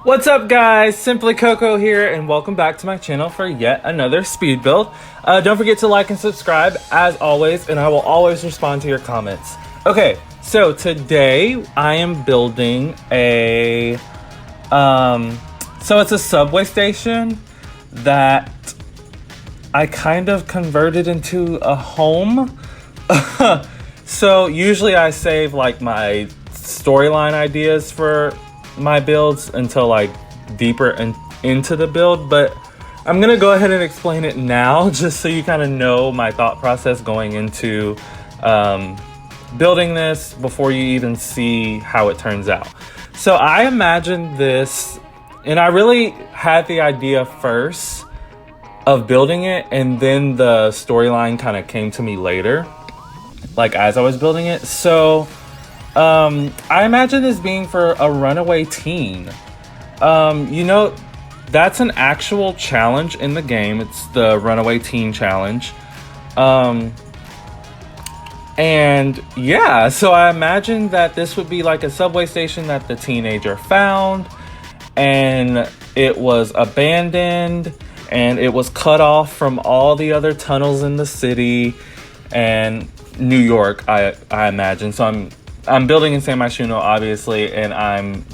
What's up guys, Simply Coco here and welcome back to my channel for yet another speed build. Don't forget to like and subscribe as always, and I will always respond to your comments. Okay, so today I am building a, so it's a subway station that I kind of converted into a home. So usually I save like my storyline ideas for my builds until like deeper into the build, but I'm gonna go ahead and explain it now just so you kind of know my thought process going into building this before you even see how it turns out. So I imagined this, and I really had the idea first of building it, and then the storyline kind of came to me later, like as I was building it. So I imagine this being for a runaway teen. You know, that's an actual challenge in the game. It's the Runaway Teen Challenge. And yeah, so I imagine that this would be like a subway station that the teenager found, and it was abandoned, and it was cut off from all the other tunnels in the city and New York, I imagine. So I'm building in San Myshuno, obviously, and I'm,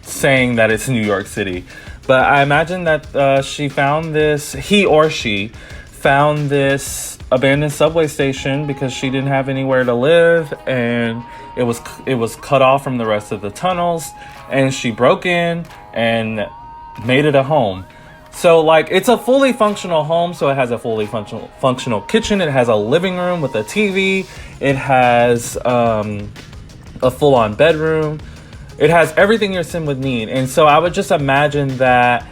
saying that it's New York City. But I imagine that she found this, he or she found this abandoned subway station because she didn't have anywhere to live, and it was cut off from the rest of the tunnels, and she broke in and made it a home. So like, it's a fully functional home. So it has a fully functional kitchen. It has a living room with a TV. It has a full-on bedroom. It has everything your sim would need. And so I would just imagine that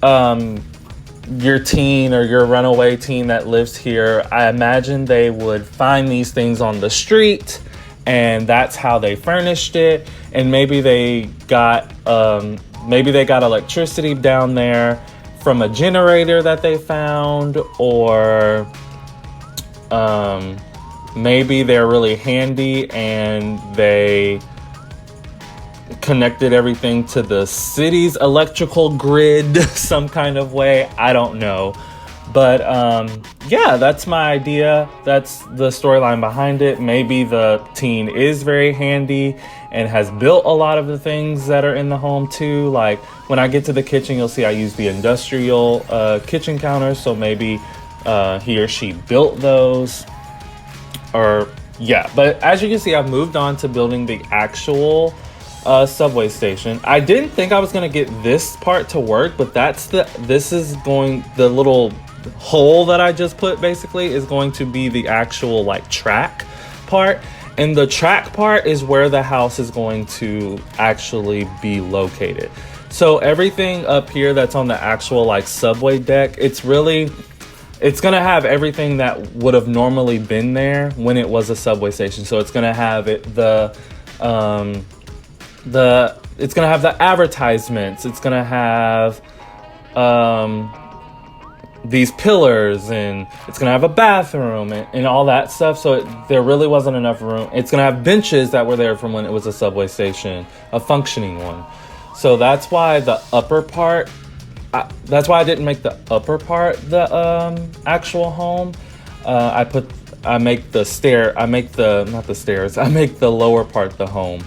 your teen or your runaway teen that lives here, I imagine they would find these things on the street, and that's how they furnished it. And maybe they got electricity down there from a generator that they found, or maybe they're really handy and they connected everything to the city's electrical grid some kind of way. I don't know. But yeah, that's my idea. That's the storyline behind it. Maybe the teen is very handy and has built a lot of the things that are in the home too. Like when I get to the kitchen, you'll see I use the industrial kitchen counters. So maybe he or she built those. Or yeah, but as you can see, I've moved on to building the actual subway station. I didn't think I was gonna get this part to work, but the little hole that I just put basically is going to be the actual like track part, and the track part is where the house is going to actually be located. So everything up here that's on the actual like subway deck, it's gonna have everything that would have normally been there when it was a subway station. So it's gonna have it's gonna have the advertisements. It's gonna have these pillars, and it's gonna have a bathroom and all that stuff. So there really wasn't enough room. It's gonna have benches that were there from when it was a subway station, a functioning one. So that's why the upper part. That's why I didn't make the upper part the actual home. I make the lower part the home.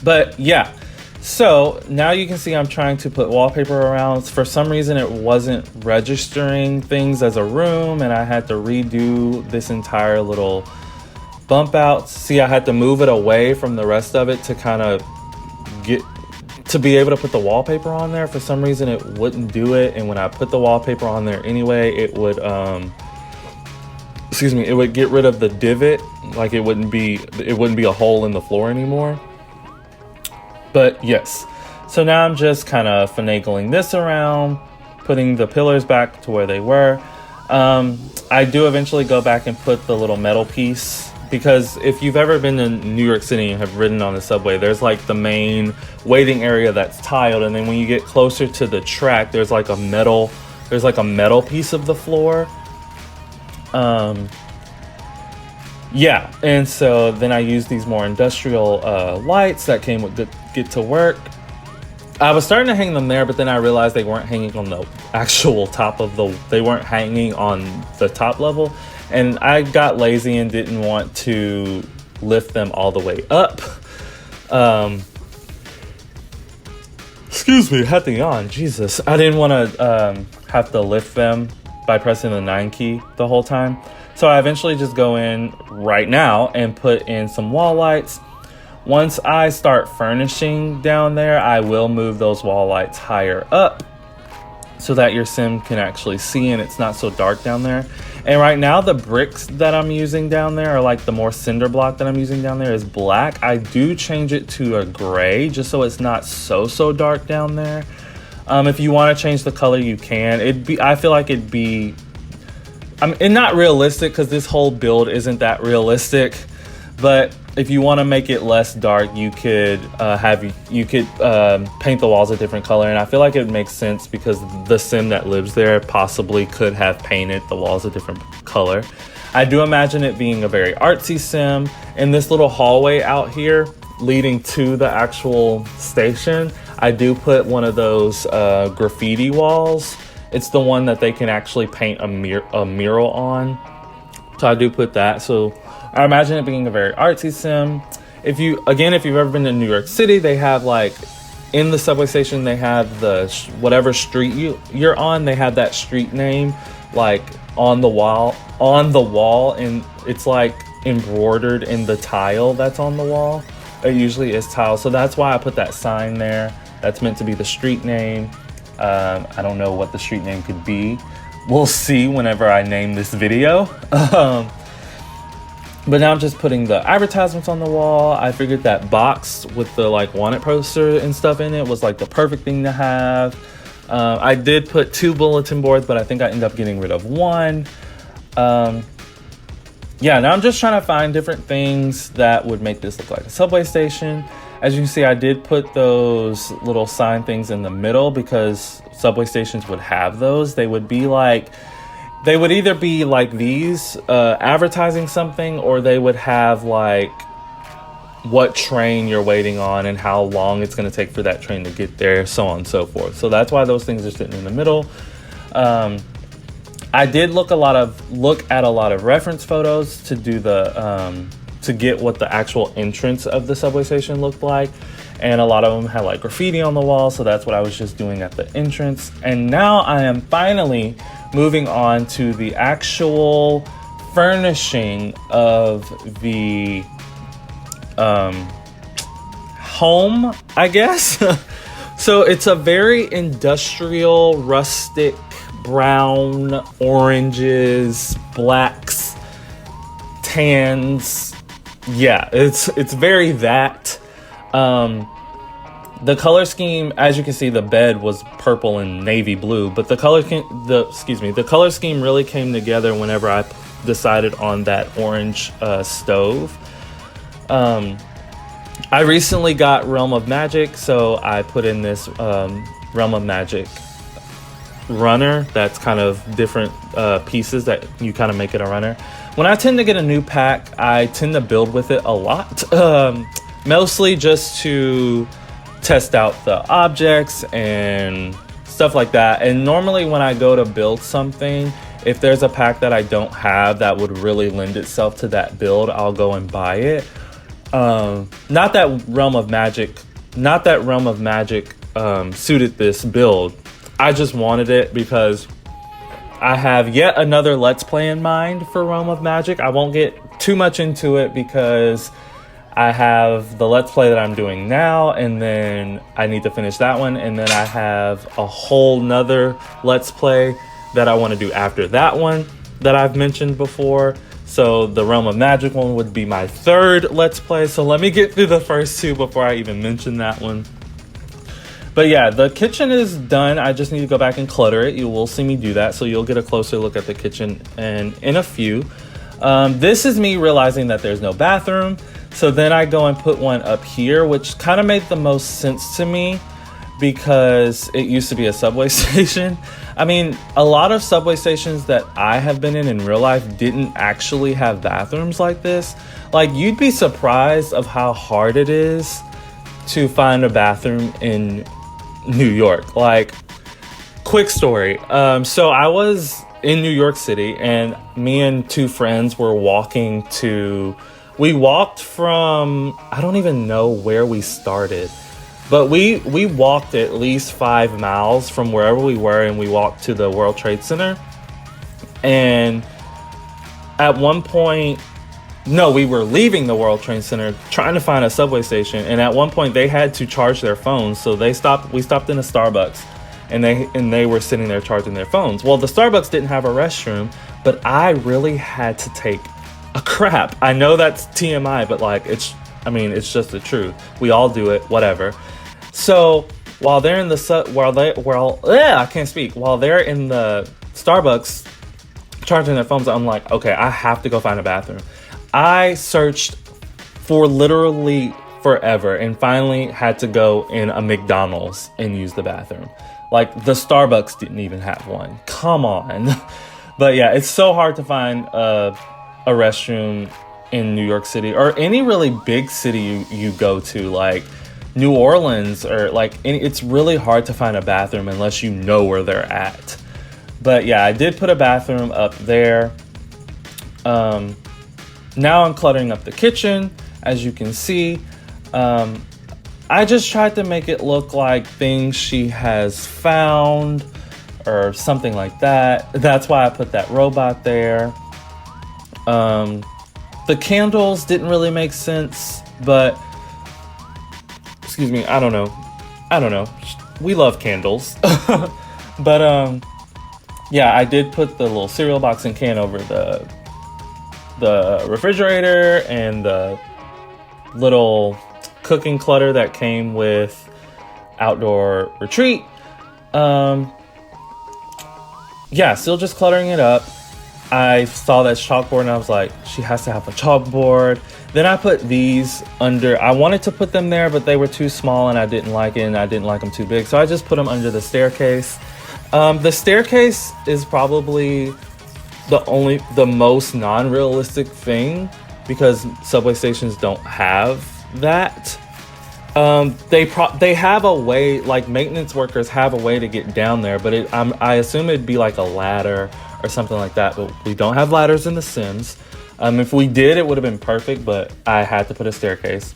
But yeah, so now you can see I'm trying to put wallpaper around. For some reason it wasn't registering things as a room, and I had to redo this entire little bump out. See, I had to move it away from the rest of it to kind of be able to put the wallpaper on there. For some reason it wouldn't do it, and when I put the wallpaper on there anyway, it would it would get rid of the divot. Like it wouldn't be a hole in the floor anymore. But yes, so now I'm just kind of finagling this around, putting the pillars back to where they were. I do eventually go back and put the little metal piece, because if you've ever been to New York City and have ridden on the subway, there's like the main waiting area that's tiled, and then when you get closer to the track, there's like a metal piece of the floor. yeah, and so then I used these more industrial lights that came with Get to Work. I was starting to hang them there, but then I realized they weren't hanging on the actual top of they weren't hanging on the top level. And I got lazy and didn't want to lift them all the way up. Excuse me, I had to yawn, Jesus. I didn't want to have to lift them by pressing the 9 key the whole time. So I eventually just go in right now and put in some wall lights. Once I start furnishing down there, I will move those wall lights higher up so that your sim can actually see and it's not so dark down there. And right now the bricks that I'm using down there, or like the more cinder block that I'm using down there, is black. I do change it to a gray just so it's not so dark down there. If you want to change the color, you can. I feel like it'd be, and not realistic because this whole build isn't that realistic. But if you want to make it less dark, you could paint the walls a different color. And I feel like it makes sense because the sim that lives there possibly could have painted the walls a different color. I do imagine it being a very artsy sim. In this little hallway out here leading to the actual station, I do put one of those graffiti walls. It's the one that they can actually paint a mural on. So I do put that. So I imagine it being a very artsy sim. If you've ever been to New York City, they have like in the subway station, they have the whatever street you're on, they have that street name like on the wall, and it's like embroidered in the tile that's on the wall. It usually is tile, so that's why I put that sign there. That's meant to be the street name. I don't know what the street name could be. We'll see whenever I name this video. But now I'm just putting the advertisements on the wall. I figured that box with the like wanted poster and stuff in it was like the perfect thing to have. I did put 2 bulletin boards, but I think I ended up getting rid of 1. Yeah, now I'm just trying to find different things that would make this look like a subway station. As you can see, I did put those little sign things in the middle because subway stations would have those. They would either be like these advertising something, or they would have like what train you're waiting on and how long it's going to take for that train to get there, so on and so forth. So that's why those things are sitting in the middle. I did look at a lot of reference photos to do to get what the actual entrance of the subway station looked like. And a lot of them had like graffiti on the wall. So that's what I was just doing at the entrance. And now I am finally moving on to the actual furnishing of the home, I guess. So it's a very industrial, rustic, brown, oranges, blacks, tans. Yeah, it's very that. The color scheme, as you can see, the bed was purple and navy blue, but the color scheme really came together whenever I decided on that orange stove. I recently got Realm of Magic, so I put in this Realm of Magic runner that's kind of different pieces that you kind of make it a runner. When I tend to get a new pack, I tend to build with it a lot, mostly just to test out the objects and stuff like that. And normally when I go to build something, if there's a pack that I don't have that would really lend itself to that build, I'll go and buy it. Not that Realm of Magic suited this build. I just wanted it because I have yet another Let's Play in mind for Realm of Magic. I won't get too much into it because I have the Let's Play that I'm doing now, and then I need to finish that one, and then I have a whole nother Let's Play that I want to do after that one that I've mentioned before. So the Realm of Magic one would be my 3rd Let's Play. So let me get through the first 2 before I even mention that one. But yeah, the kitchen is done. I just need to go back and clutter it. You will see me do that, so you'll get a closer look at the kitchen and in a few. This is me realizing that there's no bathroom. So then I go and put one up here, which kind of made the most sense to me because it used to be a subway station. I mean, a lot of subway stations that I have been in real life didn't actually have bathrooms like this. Like, you'd be surprised of how hard it is to find a bathroom in New York. Like, quick story. So I was in New York City, and me and two friends were we walked from, I don't even know where we started, but we walked at least 5 miles from wherever we were, and we walked to the World Trade Center. And at one point, no, we were leaving the World Trade Center trying to find a subway station, and at one point they had to charge their phones, so we stopped in a Starbucks, and they were sitting there charging their phones. Well, the Starbucks didn't have a restroom, but I really had to take a crap. I know that's TMI, but like, it's just the truth. We all do it, whatever. So while they're in the while they're in the Starbucks charging their phones, I'm like, okay, I have to go find a bathroom. I searched for literally forever and finally had to go in a McDonald's and use the bathroom. Like, the Starbucks didn't even have one. Come on. But yeah, it's so hard to find a restroom in New York City, or any really big city you go to, like New Orleans, or like it's really hard to find a bathroom unless you know where they're at. But yeah, I did put a bathroom up there. Now I'm cluttering up the kitchen, as you can see. I just tried to make it look like things she has found or something like that. That's why I put that robot there. The candles didn't really make sense, but excuse me, I don't know. We love candles. But yeah, I did put the little cereal box and can over the refrigerator, and the little cooking clutter that came with outdoor retreat. Yeah, still just cluttering it up. I saw that chalkboard and I was like, she has to have a chalkboard. Then I put these under. I wanted to put them there, but they were too small and I didn't like it, and I didn't like them too big. So I just put them under the staircase. The staircase is probably the most non-realistic thing, because subway stations don't have that. They have a way, like maintenance workers have a way to get down there, but I assume it'd be like a ladder or something like that, but we don't have ladders in The Sims. If we did, it would have been perfect, but I had to put a staircase.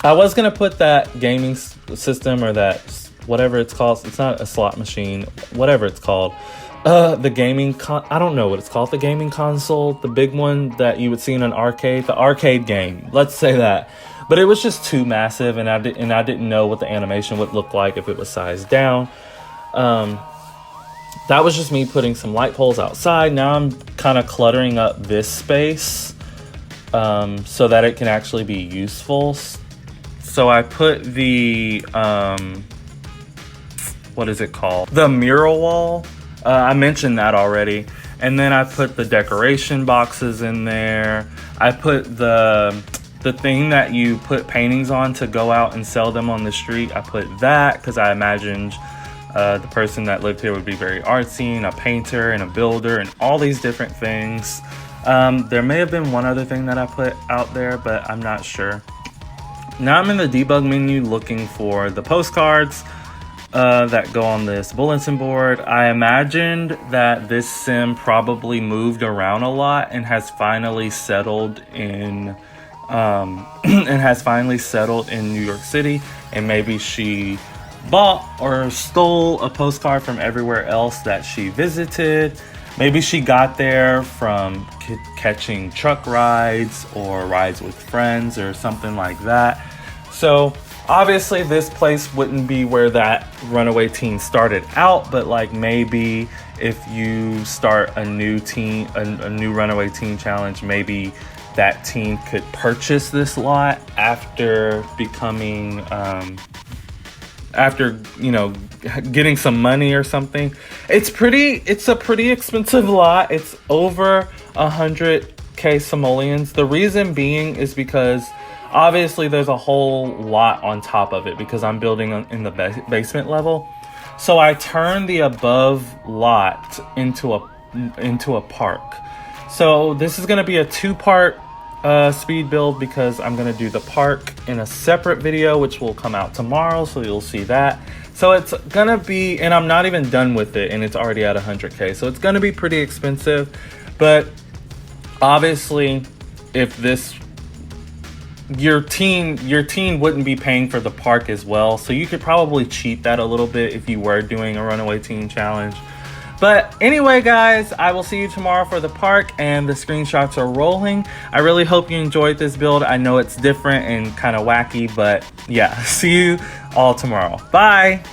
I was gonna put that gaming system, or that whatever it's called. It's not a slot machine, whatever it's called. The gaming I don't know what it's called. The gaming console, the big one that you would see in an arcade, the arcade game. Let's say that. But it was just too massive, and I didn't know what the animation would look like if it was sized down. That was just me putting some light poles outside. Now I'm kind of cluttering up this space so that it can actually be useful. So I put the what is it called? The mural wall. I mentioned that already. And then I put the decoration boxes in there. I put the thing that you put paintings on to go out and sell them on the street. I put that because I imagined the person that lived here would be very artsy, and a painter and a builder and all these different things. There may have been one other thing that I put out there, but I'm not sure. Now I'm in the debug menu looking for the postcards that go on this bulletin board. I imagined that this sim probably moved around a lot and has finally settled in New York City, and maybe she bought or stole a postcard from everywhere else that she visited. Maybe she got there from catching truck rides or rides with friends or something like that. So obviously this place wouldn't be where that runaway teen started out, but like maybe if you start a new runaway teen challenge, maybe that teen could purchase this lot after becoming getting some money or something. It's a pretty expensive lot. It's over $100 100k simoleons. The reason being is because obviously there's a whole lot on top of it because I'm building in the basement level. So I turned the above lot into a park. So this is going to be a 2-part speed build because I'm going to do the park in a separate video, which will come out tomorrow. So you'll see that. So it's going to be, and I'm not even done with it, and it's already at 100k. So it's going to be pretty expensive. But obviously, if this, your teen wouldn't be paying for the park as well. So you could probably cheat that a little bit if you were doing a Runaway Teen challenge. But anyway, guys, I will see you tomorrow for the park, and the screenshots are rolling. I really hope you enjoyed this build. I know it's different and kind of wacky, but yeah, see you all tomorrow. Bye.